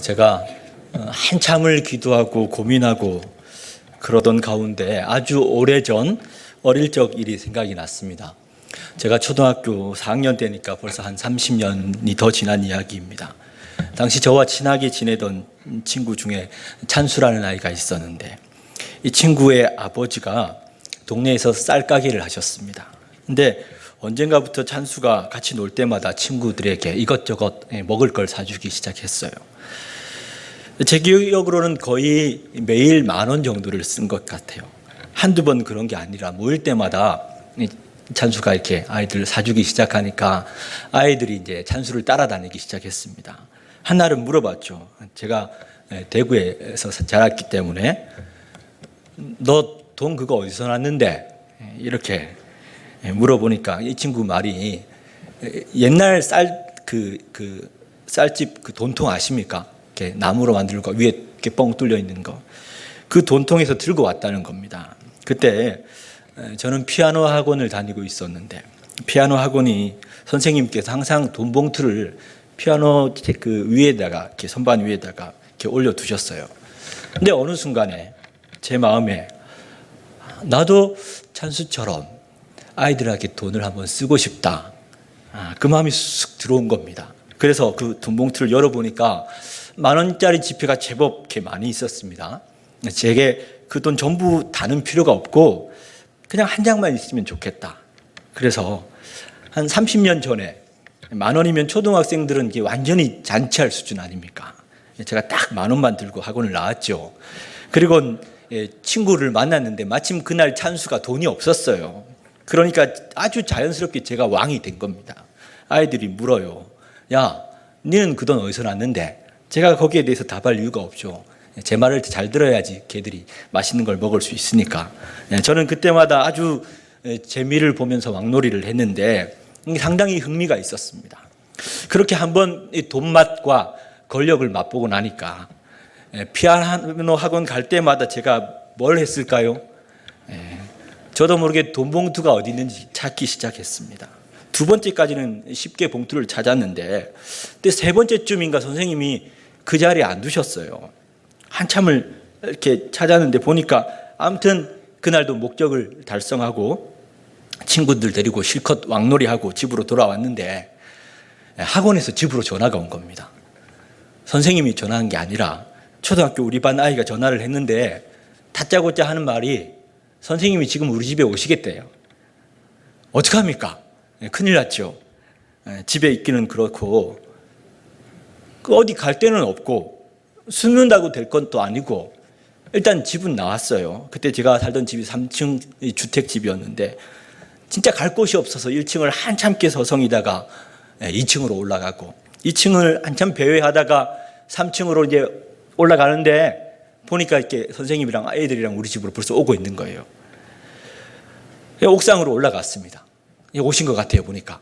제가 한참을 기도하고 고민하고 그러던 가운데 아주 오래전 어릴 적 일이 생각이 났습니다. 제가 초등학교 4학년 때니까 벌써 한 30년이 더 지난 이야기입니다. 당시 저와 친하게 지내던 친구 중에 찬수라는 아이가 있었는데 이 친구의 아버지가 동네에서 쌀가게를 하셨습니다. 근데 언젠가부터 찬수가 같이 놀 때마다 친구들에게 이것저것 먹을 걸 사주기 시작했어요. 제 기억으로는 거의 매일 10,000원 정도를 쓴 것 같아요. 한두 번 그런 게 아니라 모일 때마다 찬수가 이렇게 아이들 사주기 시작하니까 아이들이 이제 찬수를 따라다니기 시작했습니다. 한날은 물어봤죠. 제가 대구에서 자랐기 때문에 너 돈 그거 어디서 났는데? 이렇게 물어보니까 이 친구 말이 옛날 쌀집 그 돈통 아십니까? 이렇게 나무로 만들고 위에 이렇게 뻥 뚫려 있는 거. 그 돈통에서 들고 왔다는 겁니다. 그때 저는 피아노 학원을 다니고 있었는데 피아노 학원이 선생님께서 항상 돈 봉투를 피아노 그 위에다가 이렇게 선반 위에다가 이렇게 올려 두셨어요. 근데 어느 순간에 제 마음에 나도 찬수처럼 아이들에게 돈을 한번 쓰고 싶다. 그 마음이 쑥 들어온 겁니다. 그래서 그 돈 봉투를 열어보니까 10,000원짜리 지폐가 제법 이렇게 많이 있었습니다. 제게 그 돈 전부 다는 필요가 없고 그냥 한 장만 있으면 좋겠다. 그래서 한 30년 전에 10,000원이면 초등학생들은 이게 완전히 잔치할 수준 아닙니까? 제가 딱 10,000원만 들고 학원을 나왔죠. 그리고 친구를 만났는데 마침 그날 찬수가 돈이 없었어요. 그러니까 아주 자연스럽게 제가 왕이 된 겁니다. 아이들이 물어요. 야, 너는 그 돈 어디서 났는데? 제가 거기에 대해서 답할 이유가 없죠. 제 말을 잘 들어야지 걔들이 맛있는 걸 먹을 수 있으니까. 저는 그때마다 아주 재미를 보면서 왕놀이를 했는데 상당히 흥미가 있었습니다. 그렇게 한번 돈 맛과 권력을 맛보고 나니까 피아노 학원 갈 때마다 제가 뭘 했을까요? 저도 모르게 돈 봉투가 어디 있는지 찾기 시작했습니다. 2번째까지는 쉽게 봉투를 찾았는데 근데 3번째쯤인가 선생님이 그 자리에 안 두셨어요. 한참을 이렇게 찾았는데 보니까 아무튼 그날도 목적을 달성하고 친구들 데리고 실컷 왕놀이하고 집으로 돌아왔는데 학원에서 집으로 전화가 온 겁니다. 선생님이 전화한 게 아니라 초등학교 우리 반 아이가 전화를 했는데 다짜고짜 하는 말이 선생님이 지금 우리 집에 오시겠대요. 어떡합니까? 큰일 났죠. 집에 있기는 그렇고 어디 갈 데는 없고 숨는다고 될 건 또 아니고 일단 집은 나왔어요. 그때 제가 살던 집이 3층 주택집이었는데 진짜 갈 곳이 없어서 1층을 한참께 서성이다가 2층으로 올라가고 2층을 한참 배회하다가 3층으로 이제 올라가는데 보니까 이렇게 선생님이랑 아이들이랑 우리 집으로 벌써 오고 있는 거예요. 옥상으로 올라갔습니다. 오신 것 같아요, 보니까.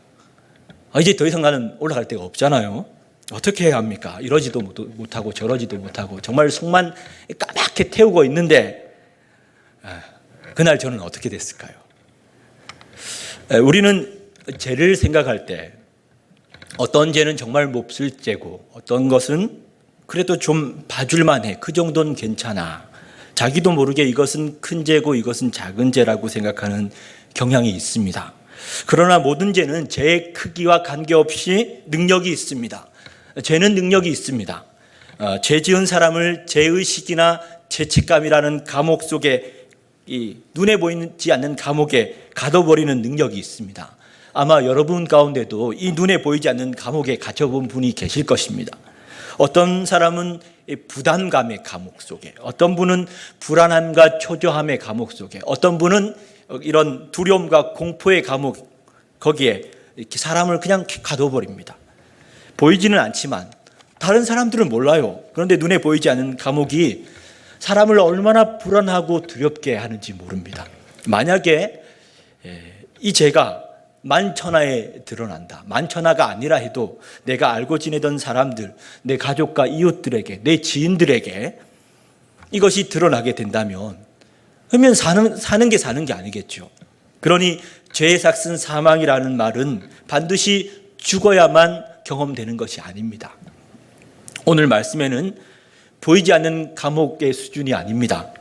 이제 더 이상 나는 올라갈 데가 없잖아요. 어떻게 해야 합니까? 이러지도 못하고 저러지도 못하고 정말 속만 까맣게 태우고 있는데 그날 저는 어떻게 됐을까요? 우리는 죄를 생각할 때 어떤 죄는 정말 몹쓸 죄고 어떤 것은 그래도 좀 봐줄만 해. 그 정도는 괜찮아. 자기도 모르게 이것은 큰 죄고 이것은 작은 죄라고 생각하는 경향이 있습니다. 그러나 모든 죄는 죄의 크기와 관계없이 능력이 있습니다. 죄는 능력이 있습니다. 죄 지은 사람을 죄의식이나 죄책감이라는 감옥 속에 이 눈에 보이지 않는 감옥에 가둬버리는 능력이 있습니다. 아마 여러분 가운데도 이 눈에 보이지 않는 감옥에 갇혀본 분이 계실 것입니다. 어떤 사람은 부담감의 감옥 속에, 어떤 분은 불안함과 초조함의 감옥 속에, 어떤 분은 이런 두려움과 공포의 감옥, 거기에 이렇게 사람을 그냥 가둬버립니다. 보이지는 않지만 다른 사람들은 몰라요. 그런데 눈에 보이지 않는 감옥이 사람을 얼마나 불안하고 두렵게 하는지 모릅니다. 만약에 이 죄가 만천하에 드러난다. 만천하가 아니라 해도 내가 알고 지내던 사람들, 내 가족과 이웃들에게, 내 지인들에게 이것이 드러나게 된다면 그러면 사는 게 아니겠죠. 그러니 죄의 삭슨 사망이라는 말은 반드시 죽어야만 경험되는 것이 아닙니다. 오늘 말씀에는 보이지 않는 감옥의 수준이 아닙니다.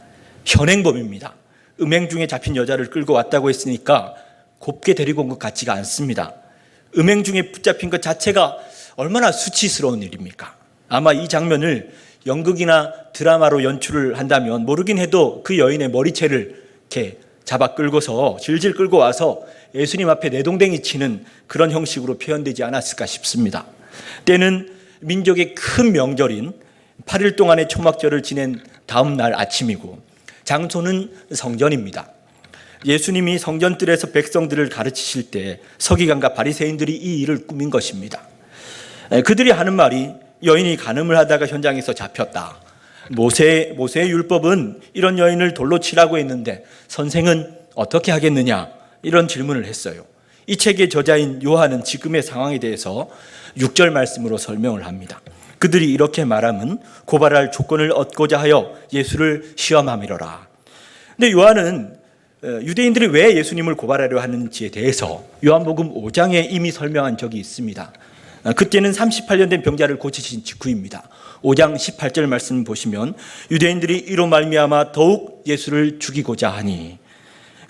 현행범입니다. 음행 중에 잡힌 여자를 끌고 왔다고 했으니까 곱게 데리고 온 것 같지가 않습니다. 음행 중에 붙잡힌 것 자체가 얼마나 수치스러운 일입니까? 아마 이 장면을 연극이나 드라마로 연출을 한다면 모르긴 해도 그 여인의 머리채를 이렇게 잡아 끌고서 질질 끌고 와서 예수님 앞에 내동댕이 치는 그런 형식으로 표현되지 않았을까 싶습니다. 때는 민족의 큰 명절인 8일 동안의 초막절을 지낸 다음 날 아침이고 장소는 성전입니다. 예수님이 성전뜰에서 백성들을 가르치실 때 서기관과 바리새인들이 이 일을 꾸민 것입니다. 그들이 하는 말이 여인이 간음을 하다가 현장에서 잡혔다. 모세의 율법은 이런 여인을 돌로 치라고 했는데 선생은 어떻게 하겠느냐? 이런 질문을 했어요. 이 책의 저자인 요한은 지금의 상황에 대해서 6절 말씀으로 설명을 합니다. 그들이 이렇게 말하면 고발할 조건을 얻고자 하여 예수를 시험함이로라. 근데 요한은 유대인들이 왜 예수님을 고발하려 하는지에 대해서 요한복음 5장에 이미 설명한 적이 있습니다. 그때는 38년 된 병자를 고치신 직후입니다. 5장 18절 말씀 보시면 유대인들이 이로 말미암아 더욱 예수를 죽이고자 하니,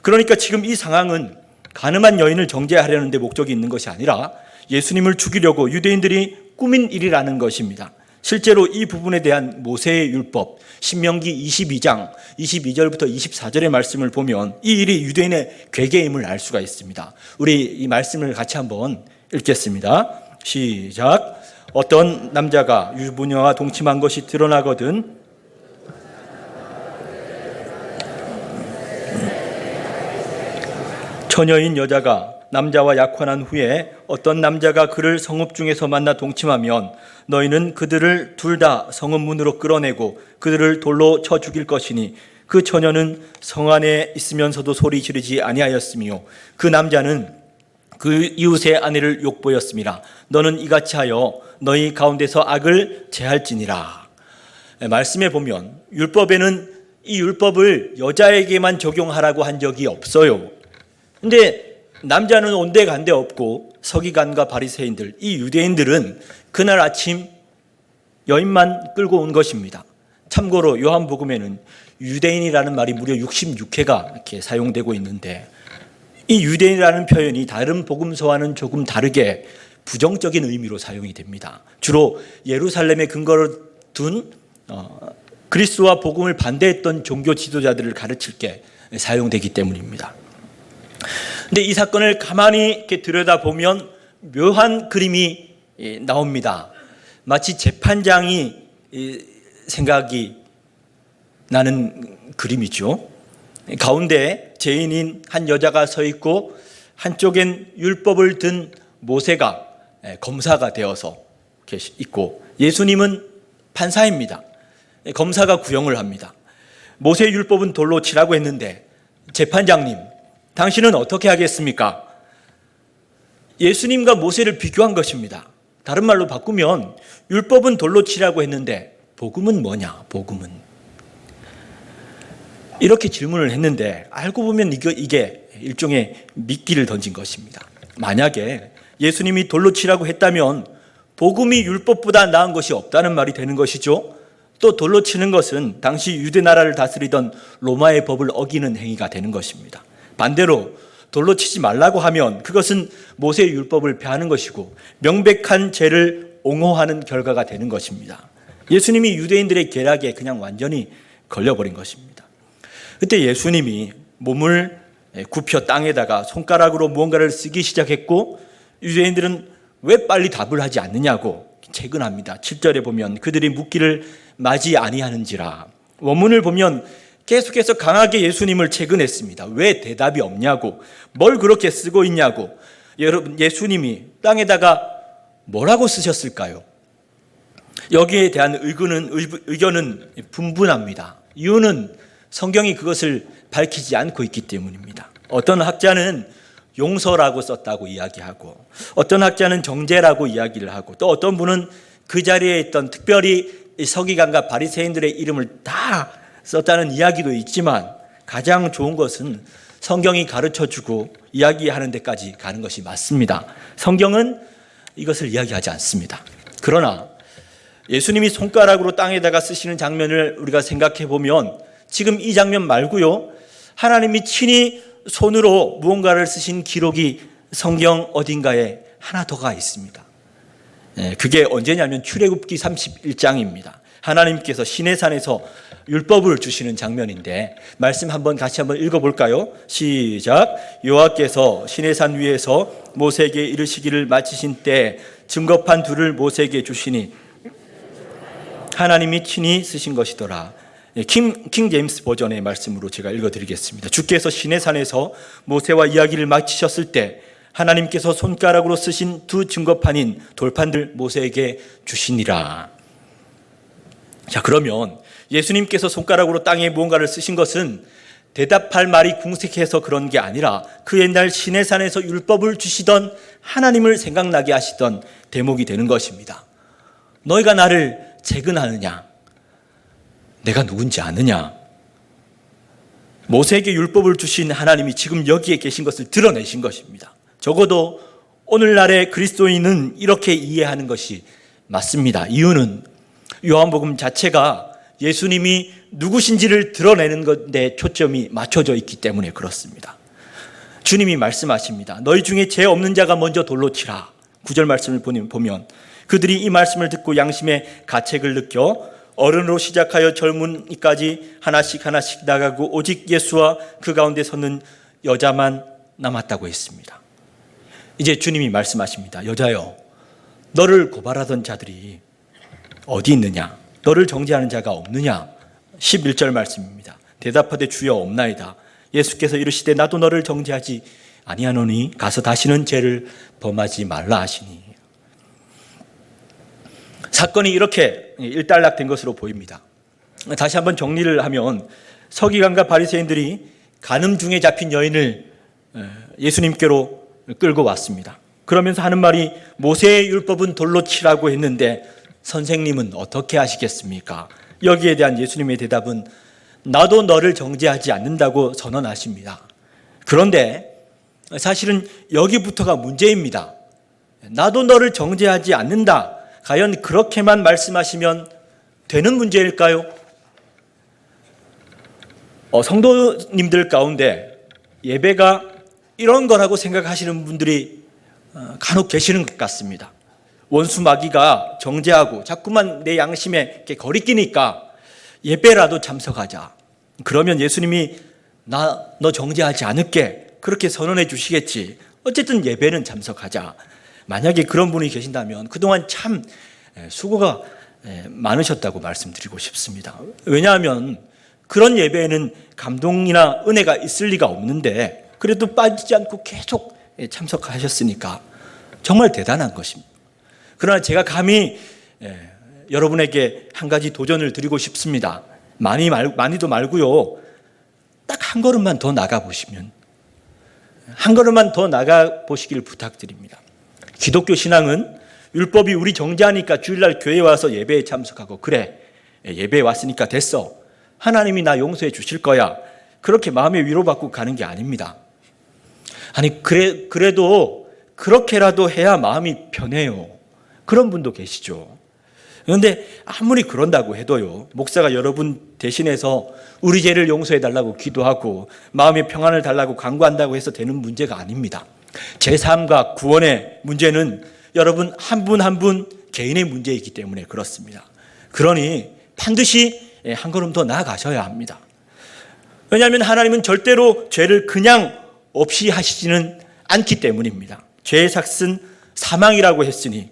그러니까 지금 이 상황은 간음한 여인을 정죄하려는 데 목적이 있는 것이 아니라 예수님을 죽이려고 유대인들이 꾸민 일이라는 것입니다. 실제로 이 부분에 대한 모세의 율법 신명기 22장 22절부터 24절의 말씀을 보면 이 일이 유대인의 괴계임을 알 수가 있습니다. 우리 이 말씀을 같이 한번 읽겠습니다. 시작. 어떤 남자가 유부녀와 동침한 것이 드러나거든 처녀인 여자가 남자와 약혼한 후에 어떤 남자가 그를 성읍 중에서 만나 동침하면 너희는 그들을 둘 다 성읍 문으로 끌어내고 그들을 돌로 쳐 죽일 것이니 그 처녀는 성 안에 있으면서도 소리 지르지 아니하였으며 그 남자는 그 이웃의 아내를 욕보였음이라. 너는 이같이 하여 너희 가운데서 악을 제할지니라. 말씀에 보면 율법에는 이 율법을 여자에게만 적용하라고 한 적이 없어요. 근데 남자는 온데간데 없고 서기관과 바리새인들, 이 유대인들은 그날 아침 여인만 끌고 온 것입니다. 참고로 요한복음에는 유대인이라는 말이 무려 66회가 이렇게 사용되고 있는데 이 유대인이라는 표현이 다른 복음서와는 조금 다르게 부정적인 의미로 사용이 됩니다. 주로 예루살렘에 근거를 둔 그리스도와 복음을 반대했던 종교 지도자들을 가르칠 게 사용되기 때문입니다. 근데 이 사건을 가만히 이렇게 들여다보면 묘한 그림이 나옵니다. 마치 재판장이 생각이 나는 그림이죠. 가운데 죄인인 한 여자가 서 있고 한쪽엔 율법을 든 모세가 검사가 되어서 있고 예수님은 판사입니다. 검사가 구형을 합니다. 모세 율법은 돌로 치라고 했는데 재판장님, 당신은 어떻게 하겠습니까? 예수님과 모세를 비교한 것입니다. 다른 말로 바꾸면 율법은 돌로 치라고 했는데 복음은 뭐냐? 복음은 이렇게 질문을 했는데 알고 보면 이게 일종의 미끼를 던진 것입니다. 만약에 예수님이 돌로 치라고 했다면 복음이 율법보다 나은 것이 없다는 말이 되는 것이죠. 또 돌로 치는 것은 당시 유대 나라를 다스리던 로마의 법을 어기는 행위가 되는 것입니다. 반대로 돌로 치지 말라고 하면 그것은 모세의 율법을 폐하는 것이고 명백한 죄를 옹호하는 결과가 되는 것입니다. 예수님이 유대인들의 계략에 그냥 완전히 걸려버린 것입니다. 그때 예수님이 몸을 굽혀 땅에다가 손가락으로 무언가를 쓰기 시작했고 유대인들은 왜 빨리 답을 하지 않느냐고 채근합니다. 7절에 보면 그들이 묻기를 마지 아니하는지라. 원문을 보면 계속해서 강하게 예수님을 채근했습니다. 왜 대답이 없냐고, 뭘 그렇게 쓰고 있냐고. 여러분, 예수님이 땅에다가 뭐라고 쓰셨을까요? 여기에 대한 의견은 분분합니다. 이유는 성경이 그것을 밝히지 않고 있기 때문입니다. 어떤 학자는 용서라고 썼다고 이야기하고 어떤 학자는 정죄라고 이야기를 하고 또 어떤 분은 그 자리에 있던 특별히 서기관과 바리새인들의 이름을 다 썼다는 이야기도 있지만 가장 좋은 것은 성경이 가르쳐주고 이야기하는 데까지 가는 것이 맞습니다. 성경은 이것을 이야기하지 않습니다. 그러나 예수님이 손가락으로 땅에다가 쓰시는 장면을 우리가 생각해 보면 지금 이 장면 말고요, 하나님이 친히 손으로 무언가를 쓰신 기록이 성경 어딘가에 하나 더가 있습니다. 그게 언제냐면 출애굽기 31장입니다. 하나님께서 시내산에서 율법을 주시는 장면인데 말씀 다시 한번 읽어볼까요? 시작. 여호와께서 시내산 위에서 모세에게 이르시기를 마치신 때 증거판 둘을 모세에게 주시니 하나님이 친히 쓰신 것이더라. 킹 제임스 버전의 말씀으로 제가 읽어드리겠습니다. 주께서 시내산에서 모세와 이야기를 마치셨을 때 하나님께서 손가락으로 쓰신 두 증거판인 돌판들 모세에게 주시니라. 자, 그러면 예수님께서 손가락으로 땅에 무언가를 쓰신 것은 대답할 말이 궁색해서 그런 게 아니라 그 옛날 시내산에서 율법을 주시던 하나님을 생각나게 하시던 대목이 되는 것입니다. 너희가 나를 재근하느냐? 내가 누군지 아느냐? 모세에게 율법을 주신 하나님이 지금 여기에 계신 것을 드러내신 것입니다. 적어도 오늘날의 그리스도인은 이렇게 이해하는 것이 맞습니다. 이유는 요한복음 자체가 예수님이 누구신지를 드러내는 것에 초점이 맞춰져 있기 때문에 그렇습니다. 주님이 말씀하십니다. 너희 중에 죄 없는 자가 먼저 돌로 치라. 9절 말씀을 보면 그들이 이 말씀을 듣고 양심의 가책을 느껴 어른으로 시작하여 젊은이까지 하나씩 나가고 오직 예수와 그 가운데 서는 여자만 남았다고 했습니다. 이제 주님이 말씀하십니다. 여자여, 너를 고발하던 자들이 어디 있느냐? 너를 정죄하는 자가 없느냐? 11절 말씀입니다. 대답하되 주여 없나이다. 예수께서 이르시되 나도 너를 정죄하지 아니하노니 가서 다시는 죄를 범하지 말라 하시니. 사건이 이렇게 일단락된 것으로 보입니다. 다시 한번 정리를 하면 서기관과 바리새인들이 간음 중에 잡힌 여인을 예수님께로 끌고 왔습니다. 그러면서 하는 말이 모세의 율법은 돌로 치라고 했는데 선생님은 어떻게 하시겠습니까? 여기에 대한 예수님의 대답은 나도 너를 정죄하지 않는다고 선언하십니다. 그런데 사실은 여기부터가 문제입니다. 나도 너를 정죄하지 않는다. 과연 그렇게만 말씀하시면 되는 문제일까요? 성도님들 가운데 예배가 이런 거라고 생각하시는 분들이 간혹 계시는 것 같습니다. 원수 마귀가 정죄하고 자꾸만 내 양심에 거리끼니까 예배라도 참석하자. 그러면 예수님이 너 정죄하지 않을게 그렇게 선언해 주시겠지. 어쨌든 예배는 참석하자. 만약에 그런 분이 계신다면 그동안 참 수고가 많으셨다고 말씀드리고 싶습니다. 왜냐하면 그런 예배에는 감동이나 은혜가 있을 리가 없는데 그래도 빠지지 않고 계속 참석하셨으니까 정말 대단한 것입니다. 그러나 제가 감히 여러분에게 한 가지 도전을 드리고 싶습니다. 많이도 말고요. 딱 한 걸음만 더 나가보시면, 한 걸음만 더 나가보시길 부탁드립니다. 기독교 신앙은 율법이 우리 정죄하니까 주일날 교회에 와서 예배에 참석하고 그래 예배에 왔으니까 됐어. 하나님이 나 용서해 주실 거야. 그렇게 마음의 위로받고 가는 게 아닙니다. 아니 그래도 그렇게라도 해야 마음이 편해요. 그런 분도 계시죠. 그런데 아무리 그런다고 해도요, 목사가 여러분 대신해서 우리 죄를 용서해 달라고 기도하고 마음의 평안을 달라고 간구한다고 해서 되는 문제가 아닙니다. 제3과 구원의 문제는 여러분 한 분 한 분 개인의 문제이기 때문에 그렇습니다. 그러니 반드시 한 걸음 더 나아가셔야 합니다. 왜냐하면 하나님은 절대로 죄를 그냥 없이 하시지는 않기 때문입니다. 죄의 삭은 사망이라고 했으니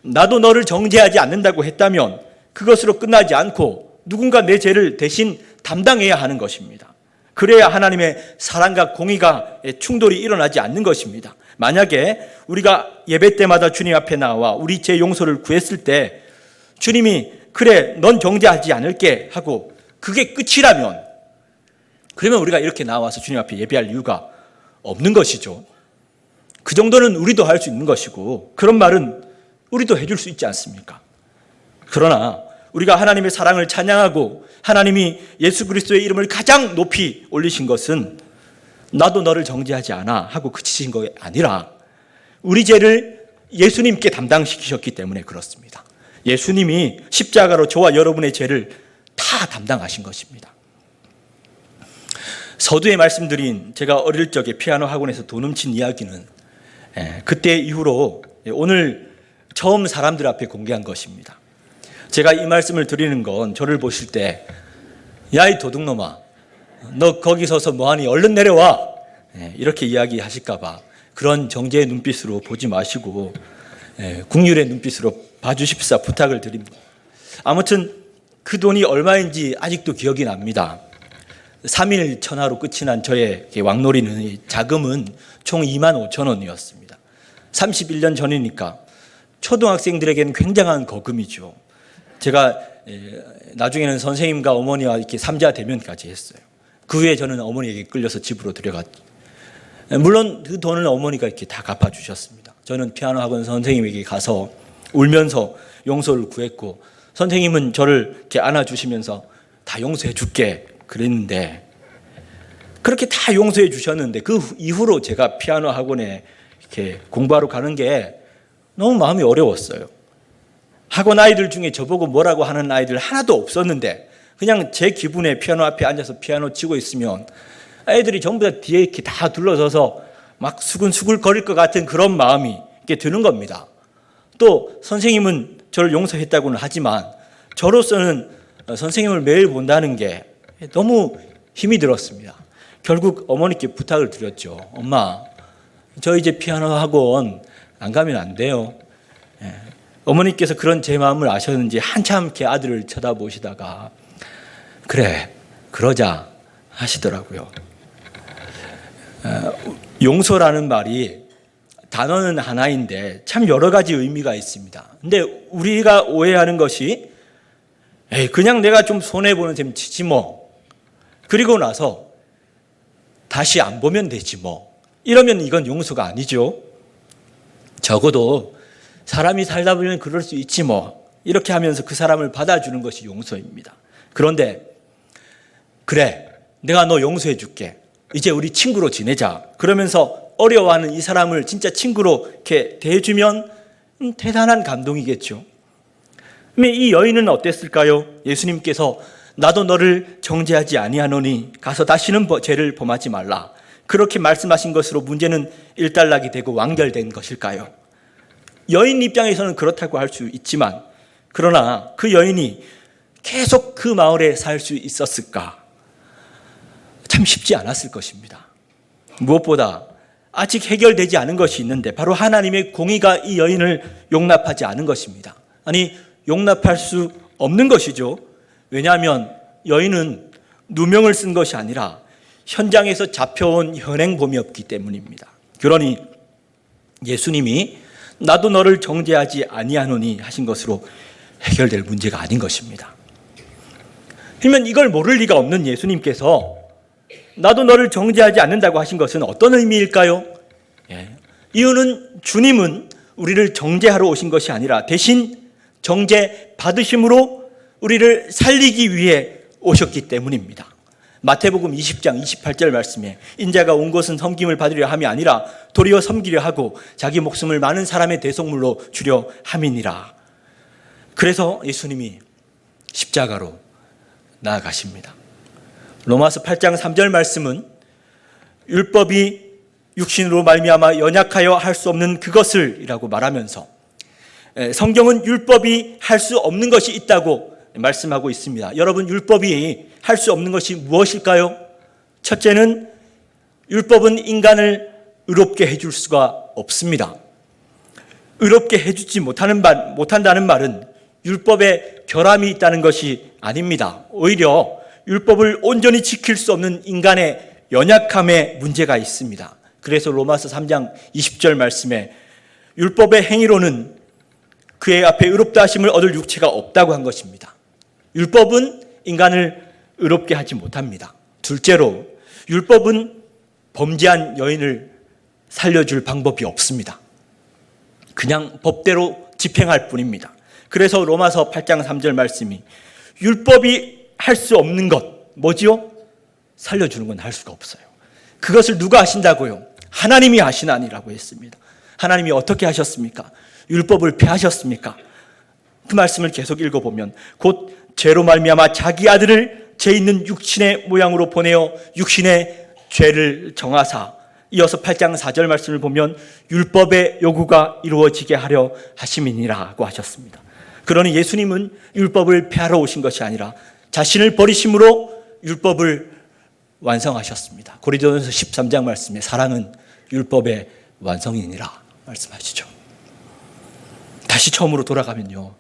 나도 너를 정죄하지 않는다고 했다면 그것으로 끝나지 않고 누군가 내 죄를 대신 담당해야 하는 것입니다. 그래야 하나님의 사랑과 공의가 충돌이 일어나지 않는 것입니다. 만약에 우리가 예배 때마다 주님 앞에 나와 우리 죄 용서를 구했을 때 주님이 그래 넌 정죄하지 않을게 하고 그게 끝이라면 그러면 우리가 이렇게 나와서 주님 앞에 예배할 이유가 없는 것이죠. 그 정도는 우리도 할 수 있는 것이고 그런 말은 우리도 해줄 수 있지 않습니까? 그러나 우리가 하나님의 사랑을 찬양하고 하나님이 예수 그리스도의 이름을 가장 높이 올리신 것은 나도 너를 정죄하지 않아 하고 그치신 것이 아니라 우리 죄를 예수님께 담당시키셨기 때문에 그렇습니다. 예수님이 십자가로 저와 여러분의 죄를 다 담당하신 것입니다. 서두에 말씀드린 제가 어릴 적에 피아노 학원에서 돈 훔친 이야기는 그때 이후로 오늘 처음 사람들 앞에 공개한 것입니다. 제가 이 말씀을 드리는 건 저를 보실 때 야, 이 도둑놈아, 너 거기 서서 뭐하니? 얼른 내려와! 이렇게 이야기하실까 봐 그런 정죄의 눈빛으로 보지 마시고 국률의 눈빛으로 봐주십사 부탁을 드립니다. 아무튼 그 돈이 얼마인지 아직도 기억이 납니다. 3일 천하로 끝이 난 저의 왕놀이는 자금은 총 25,000원이었습니다. 31년 전이니까 초등학생들에게는 굉장한 거금이죠. 제가 나중에는 선생님과 어머니와 이렇게 삼자 대면까지 했어요. 그 후에 저는 어머니에게 끌려서 집으로 들여갔죠. 물론 그 돈을 어머니가 이렇게 다 갚아주셨습니다. 저는 피아노 학원 선생님에게 가서 울면서 용서를 구했고, 선생님은 저를 이렇게 안아주시면서 다 용서해 줄게 그랬는데, 그렇게 다 용서해 주셨는데 그 이후로 제가 피아노 학원에 이렇게 공부하러 가는 게 너무 마음이 어려웠어요. 학원 아이들 중에 저보고 뭐라고 하는 아이들 하나도 없었는데 그냥 제 기분에 피아노 앞에 앉아서 피아노 치고 있으면 아이들이 전부 다 뒤에 이렇게 다 둘러서서 막 수근수글 거릴 것 같은 그런 마음이 이렇게 드는 겁니다. 또 선생님은 저를 용서했다고는 하지만 저로서는 선생님을 매일 본다는 게 너무 힘이 들었습니다. 결국 어머니께 부탁을 드렸죠. 엄마, 저 이제 피아노 학원 안 가면 안 돼요. 어머니께서 그런 제 마음을 아셨는지 한참 이렇게 아들을 쳐다보시다가 그래, 그러자 하시더라고요. 용서라는 말이 단어는 하나인데 참 여러 가지 의미가 있습니다. 근데 우리가 오해하는 것이 그냥 내가 좀 손해보는 셈 치지 뭐, 그리고 나서 다시 안 보면 되지 뭐, 이러면 이건 용서가 아니죠. 적어도 사람이 살다 보면 그럴 수 있지 뭐, 이렇게 하면서 그 사람을 받아주는 것이 용서입니다. 그런데 그래, 내가 너 용서해 줄게, 이제 우리 친구로 지내자 그러면서 어려워하는 이 사람을 진짜 친구로 이렇게 대해주면 대단한 감동이겠죠. 그러면 이 여인은 어땠을까요? 예수님께서 나도 너를 정죄하지 아니하노니 가서 다시는 죄를 범하지 말라, 그렇게 말씀하신 것으로 문제는 일단락이 되고 완결된 것일까요? 여인 입장에서는 그렇다고 할 수 있지만, 그러나 그 여인이 계속 그 마을에 살 수 있었을까? 참 쉽지 않았을 것입니다. 무엇보다 아직 해결되지 않은 것이 있는데 바로 하나님의 공의가 이 여인을 용납하지 않은 것입니다. 아니, 용납할 수 없는 것이죠. 왜냐하면 여인은 누명을 쓴 것이 아니라 현장에서 잡혀온 현행범이었기 때문입니다. 그러니 예수님이 나도 너를 정죄하지 아니하노니 하신 것으로 해결될 문제가 아닌 것입니다. 그러면 이걸 모를 리가 없는 예수님께서 나도 너를 정죄하지 않는다고 하신 것은 어떤 의미일까요? 이유는 주님은 우리를 정죄하러 오신 것이 아니라 대신 정죄 받으심으로 우리를 살리기 위해 오셨기 때문입니다. 마태복음 20장 28절 말씀에 인자가 온 것은 섬김을 받으려 함이 아니라 도리어 섬기려 하고 자기 목숨을 많은 사람의 대속물로 주려 함이니라. 그래서 예수님이 십자가로 나아가십니다. 로마서 8장 3절 말씀은 율법이 육신으로 말미암아 연약하여 할 수 없는 그것을 이라고 말하면서 성경은 율법이 할 수 없는 것이 있다고 말씀하고 있습니다. 여러분, 율법이 할 수 없는 것이 무엇일까요? 첫째는 율법은 인간을 의롭게 해줄 수가 없습니다. 의롭게 해주지 못한다는 말은 율법에 결함이 있다는 것이 아닙니다. 오히려 율법을 온전히 지킬 수 없는 인간의 연약함에 문제가 있습니다. 그래서 로마서 3장 20절 말씀에 율법의 행위로는 그의 앞에 의롭다 하심을 얻을 육체가 없다고 한 것입니다. 율법은 인간을 의롭게 하지 못합니다. 둘째로 율법은 범죄한 여인을 살려줄 방법이 없습니다. 그냥 법대로 집행할 뿐입니다. 그래서 로마서 8장 3절 말씀이 율법이 할 수 없는 것 뭐지요? 살려주는 건 할 수가 없어요. 그것을 누가 하신다고요? 하나님이 하시나니라고 했습니다. 하나님이 어떻게 하셨습니까? 율법을 폐하셨습니까? 그 말씀을 계속 읽어보면 곧 죄로 말미암아 자기 아들을 죄 있는 육신의 모양으로 보내어 육신의 죄를 정하사, 이어서 8장 4절 말씀을 보면 율법의 요구가 이루어지게 하려 하심이니라고 하셨습니다. 그러니 예수님은 율법을 폐하러 오신 것이 아니라 자신을 버리심으로 율법을 완성하셨습니다. 고린도전서 13장 말씀에 사랑은 율법의 완성이니라 말씀하시죠. 다시 처음으로 돌아가면요,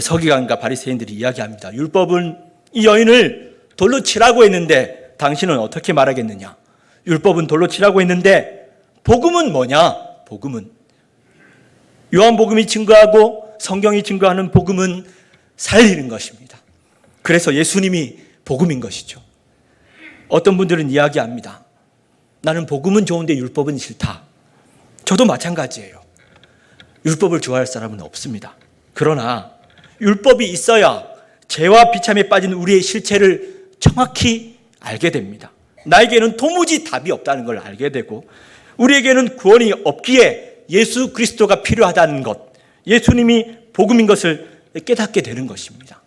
서기관과 바리새인들이 이야기합니다. 율법은 이 여인을 돌로 치라고 했는데 당신은 어떻게 말하겠느냐? 율법은 돌로 치라고 했는데 복음은 뭐냐? 복음은 요한복음이 증거하고 성경이 증거하는 복음은 살리는 것입니다. 그래서 예수님이 복음인 것이죠. 어떤 분들은 이야기합니다. 나는 복음은 좋은데 율법은 싫다. 저도 마찬가지예요. 율법을 좋아할 사람은 없습니다. 그러나 율법이 있어야 죄와 비참에 빠진 우리의 실체를 정확히 알게 됩니다. 나에게는 도무지 답이 없다는 걸 알게 되고 우리에게는 구원이 없기에 예수 그리스도가 필요하다는 것, 예수님이 복음인 것을 깨닫게 되는 것입니다.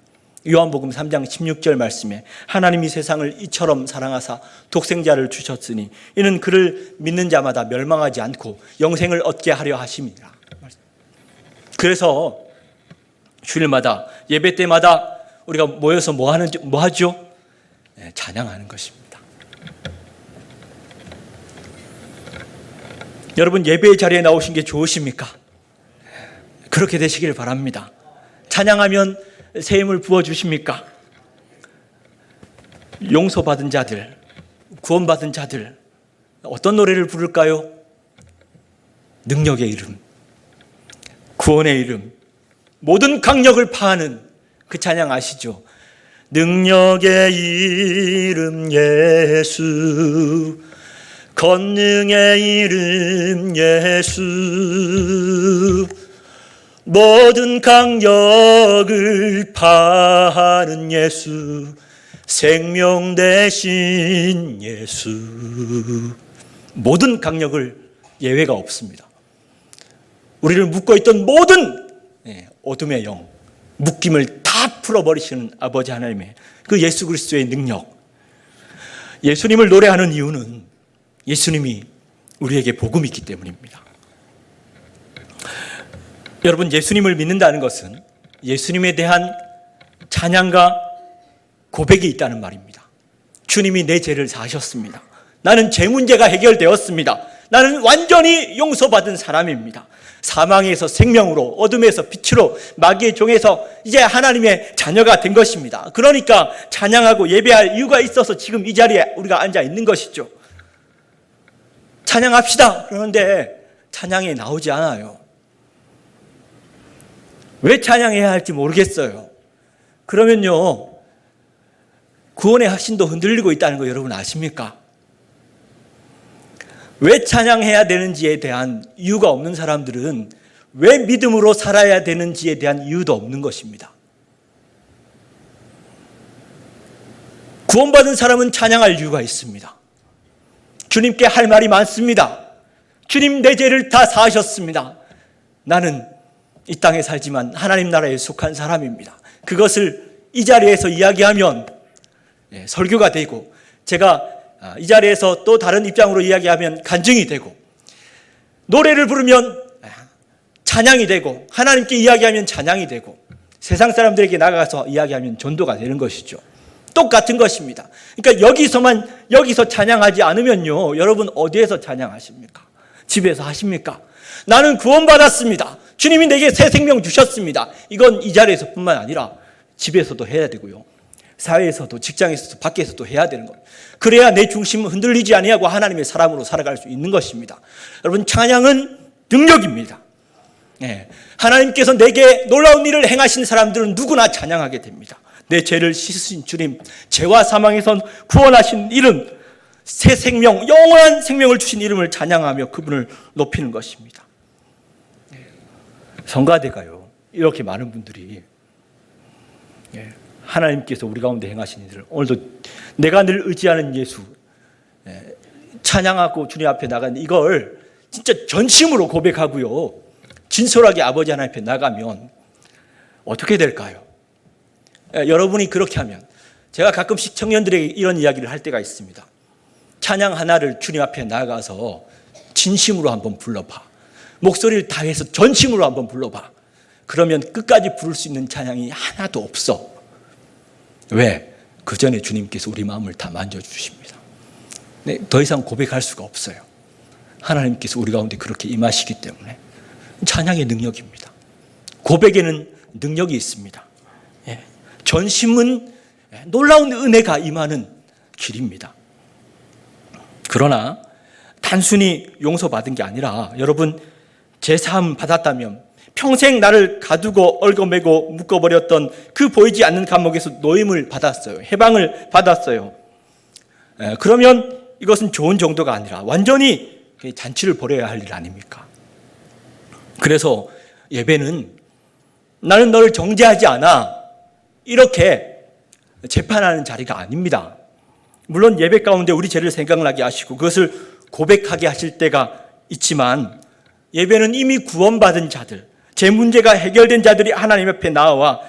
요한복음 3장 16절 말씀에 하나님이 세상을 이처럼 사랑하사 독생자를 주셨으니 이는 그를 믿는 자마다 멸망하지 않고 영생을 얻게 하려 하심이라. 그래서 주일마다 예배 때마다 우리가 모여서 뭐 하죠? 찬양하는 것입니다. 여러분, 예배의 자리에 나오신 게 좋으십니까? 그렇게 되시길 바랍니다. 찬양하면 새 힘을 부어주십니까? 용서받은 자들, 구원받은 자들, 어떤 노래를 부를까요? 능력의 이름, 구원의 이름, 모든 강력을 파하는 그 찬양 아시죠? 능력의 이름 예수, 권능의 이름 예수, 모든 강력을 파하는 예수, 생명 대신 예수. 모든 강력을 예외가 없습니다. 우리를 묶어있던 모든 어둠의 영, 묶임을 다 풀어버리시는 아버지 하나님의 그 예수 그리스도의 능력. 예수님을 노래하는 이유는 예수님이 우리에게 복음이 있기 때문입니다. 여러분, 예수님을 믿는다는 것은 예수님에 대한 찬양과 고백이 있다는 말입니다. 주님이 내 죄를 사하셨습니다. 나는 죄 문제가 해결되었습니다. 나는 완전히 용서받은 사람입니다. 사망에서 생명으로, 어둠에서 빛으로, 마귀의 종에서 이제 하나님의 자녀가 된 것입니다. 그러니까 찬양하고 예배할 이유가 있어서 지금 이 자리에 우리가 앉아 있는 것이죠. 찬양합시다. 그런데 찬양이 나오지 않아요. 왜 찬양해야 할지 모르겠어요. 그러면요, 구원의 확신도 흔들리고 있다는 거 여러분 아십니까? 왜 찬양해야 되는지에 대한 이유가 없는 사람들은 왜 믿음으로 살아야 되는지에 대한 이유도 없는 것입니다. 구원받은 사람은 찬양할 이유가 있습니다. 주님께 할 말이 많습니다. 주님, 내 죄를 다 사하셨습니다. 나는 이 땅에 살지만 하나님 나라에 속한 사람입니다. 그것을 이 자리에서 이야기하면 설교가 되고, 제가 이 자리에서 또 다른 입장으로 이야기하면 간증이 되고, 노래를 부르면 찬양이 되고, 하나님께 이야기하면 찬양이 되고, 세상 사람들에게 나가서 이야기하면 전도가 되는 것이죠. 똑같은 것입니다. 그러니까 여기서 찬양하지 않으면요, 여러분 어디에서 찬양하십니까? 집에서 하십니까? 나는 구원받았습니다. 주님이 내게 새 생명 주셨습니다. 이건 이 자리에서 뿐만 아니라 집에서도 해야 되고요, 사회에서도, 직장에서도, 밖에서도 해야 되는 겁니다. 그래야 내 중심은 흔들리지 아니하고 하나님의 사람으로 살아갈 수 있는 것입니다. 여러분, 찬양은 능력입니다. 하나님께서 내게 놀라운 일을 행하신 사람들은 누구나 찬양하게 됩니다. 내 죄를 씻으신 주님, 죄와 사망에서 구원하신 이름, 새 생명, 영원한 생명을 주신 이름을 찬양하며 그분을 높이는 것입니다. 성가대가요, 이렇게 많은 분들이 하나님께서 우리 가운데 행하신 일을, 오늘도 내가 늘 의지하는 예수 찬양하고 주님 앞에 나간 이걸 진짜 전심으로 고백하고요, 진솔하게 아버지 하나님 앞에 나가면 어떻게 될까요? 여러분이 그렇게 하면, 제가 가끔씩 청년들에게 이런 이야기를 할 때가 있습니다. 찬양 하나를 주님 앞에 나가서 진심으로 한번 불러봐. 목소리를 다해서 전심으로 한번 불러봐. 그러면 끝까지 부를 수 있는 찬양이 하나도 없어. 왜? 그 전에 주님께서 우리 마음을 다 만져주십니다. 네, 더 이상 고백할 수가 없어요. 하나님께서 우리 가운데 그렇게 임하시기 때문에. 찬양의 능력입니다. 고백에는 능력이 있습니다. 전심은 놀라운 은혜가 임하는 길입니다. 그러나 단순히 용서받은 게 아니라, 여러분, 제사함 받았다면 평생 나를 가두고 얽어매고 묶어버렸던 그 보이지 않는 감옥에서 노임을 받았어요. 해방을 받았어요. 그러면 이것은 좋은 정도가 아니라 완전히 잔치를 벌여야 할 일 아닙니까? 그래서 예배는 나는 너를 정죄하지 않아, 이렇게 재판하는 자리가 아닙니다. 물론 예배 가운데 우리 죄를 생각나게 하시고 그것을 고백하게 하실 때가 있지만, 예배는 이미 구원받은 자들, 제 문제가 해결된 자들이 하나님 앞에 나와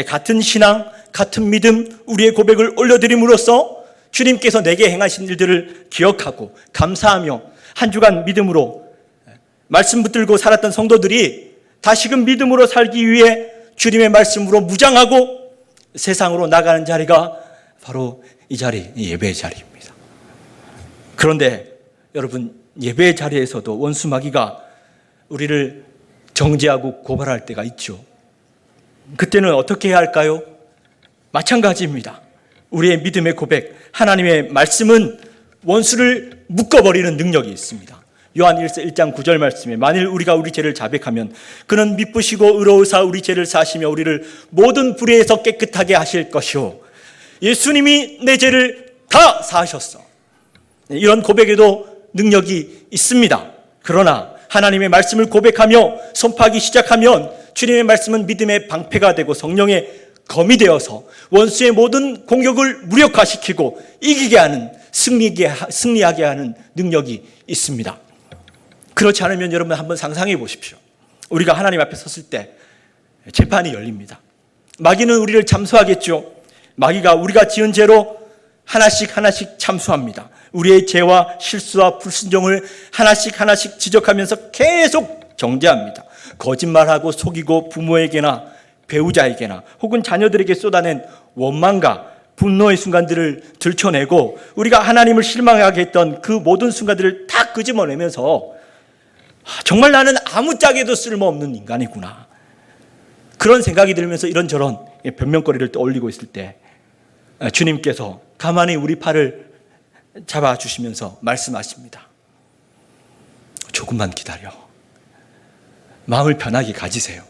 같은 신앙, 같은 믿음, 우리의 고백을 올려드림으로써 주님께서 내게 행하신 일들을 기억하고 감사하며 한 주간 믿음으로 말씀 붙들고 살았던 성도들이 다시금 믿음으로 살기 위해 주님의 말씀으로 무장하고 세상으로 나가는 자리가 바로 이 자리, 이 예배의 자리입니다. 그런데 여러분, 예배의 자리에서도 원수 마귀가 우리를 정죄하고 고발할 때가 있죠. 그때는 어떻게 해야 할까요? 마찬가지입니다. 우리의 믿음의 고백, 하나님의 말씀은 원수를 묶어버리는 능력이 있습니다. 요한 1장 9절 말씀에, 만일 우리가 우리 죄를 자백하면 그는 미쁘시고 의로우사 우리 죄를 사시며 우리를 모든 불의에서 깨끗하게 하실 것이요. 예수님이 내 죄를 다 사하셨어. 이런 고백에도 능력이 있습니다. 그러나 하나님의 말씀을 고백하며 선포하기 시작하면 주님의 말씀은 믿음의 방패가 되고 성령의 검이 되어서 원수의 모든 공격을 무력화시키고 이기게 하는, 승리하게 하는 능력이 있습니다. 그렇지 않으면 여러분 한번 상상해 보십시오. 우리가 하나님 앞에 섰을 때 재판이 열립니다. 마귀는 우리를 참수하겠죠. 마귀가 우리가 지은 죄로 하나씩 참수합니다. 우리의 죄와 실수와 불순종을 하나씩 지적하면서 계속 정죄합니다. 거짓말하고 속이고 부모에게나 배우자에게나 혹은 자녀들에게 쏟아낸 원망과 분노의 순간들을 들춰내고 우리가 하나님을 실망하게 했던 그 모든 순간들을 다 끄집어내면서 정말 나는 아무짝에도 쓸모없는 인간이구나, 그런 생각이 들면서 이런저런 변명거리를 떠올리고 있을 때 주님께서 가만히 우리 팔을 잡아주시면서 말씀하십니다. 조금만 기다려. 마음을 편하게 가지세요.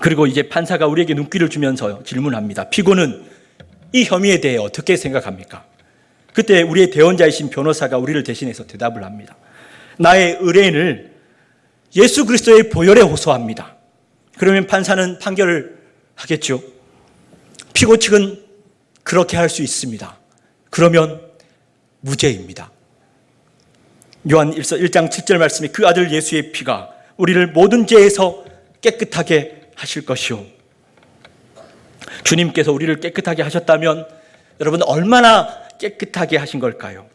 그리고 이제 판사가 우리에게 눈길을 주면서 질문합니다. 피고는 이 혐의에 대해 어떻게 생각합니까? 그때 우리의 대언자이신 변호사가 우리를 대신해서 대답을 합니다. 나의 의뢰인을 예수 그리스도의 보혈에 호소합니다. 그러면 판사는 판결을 하겠죠. 피고 측은 그렇게 할 수 있습니다. 그러면 무죄입니다. 요한 1장 7절 말씀에 그 아들 예수의 피가 우리를 모든 죄에서 깨끗하게 하실 것이요. 주님께서 우리를 깨끗하게 하셨다면 여러분 얼마나 깨끗하게 하신 걸까요?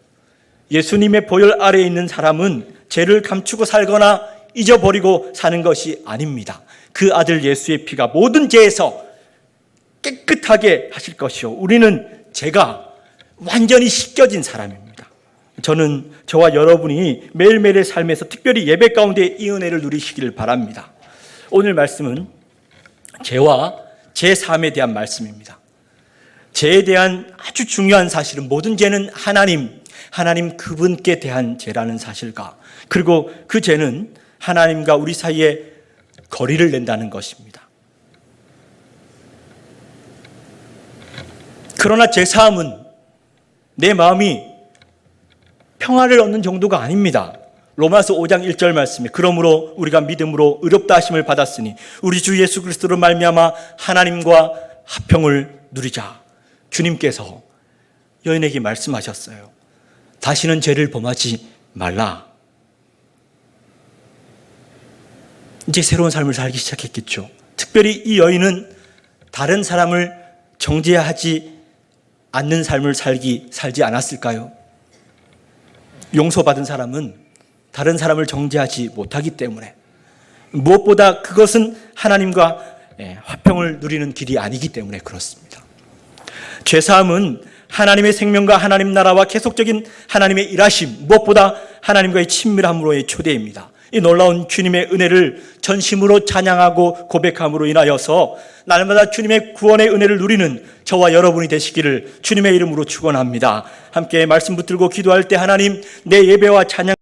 예수님의 보혈 아래에 있는 사람은 죄를 감추고 살거나 잊어버리고 사는 것이 아닙니다. 그 아들 예수의 피가 모든 죄에서 깨끗하게 하실 것이요. 우리는 죄가 완전히 씻겨진 사람입니다. 저는 저와 여러분이 매일매일의 삶에서 특별히 예배 가운데 이 은혜를 누리시기를 바랍니다. 오늘 말씀은 죄와 제3에 대한 말씀입니다. 죄에 대한 아주 중요한 사실은 모든 죄는 하나님 그분께 대한 죄라는 사실과 그리고 그 죄는 하나님과 우리 사이에 거리를 낸다는 것입니다. 그러나 제3은 내 마음이 평화를 얻는 정도가 아닙니다. 로마서 5장 1절 말씀에 그러므로 우리가 믿음으로 의롭다 하심을 받았으니 우리 주 예수 그리스도로 말미암아 하나님과 화평을 누리자. 주님께서 여인에게 말씀하셨어요. 다시는 죄를 범하지 말라. 이제 새로운 삶을 살기 시작했겠죠. 특별히 이 여인은 다른 사람을 정죄하지 않는 삶을 살지 않았을까요? 용서받은 사람은 다른 사람을 정죄하지 못하기 때문에, 무엇보다 그것은 하나님과 화평을 누리는 길이 아니기 때문에 그렇습니다. 죄사함은 하나님의 생명과 하나님 나라와 계속적인 하나님의 일하심, 무엇보다 하나님과의 친밀함으로의 초대입니다. 이 놀라운 주님의 은혜를 전심으로 찬양하고 고백함으로 인하여서 날마다 주님의 구원의 은혜를 누리는 저와 여러분이 되시기를 주님의 이름으로 축원합니다. 함께 말씀 붙들고 기도할 때 하나님, 내 예배와 찬양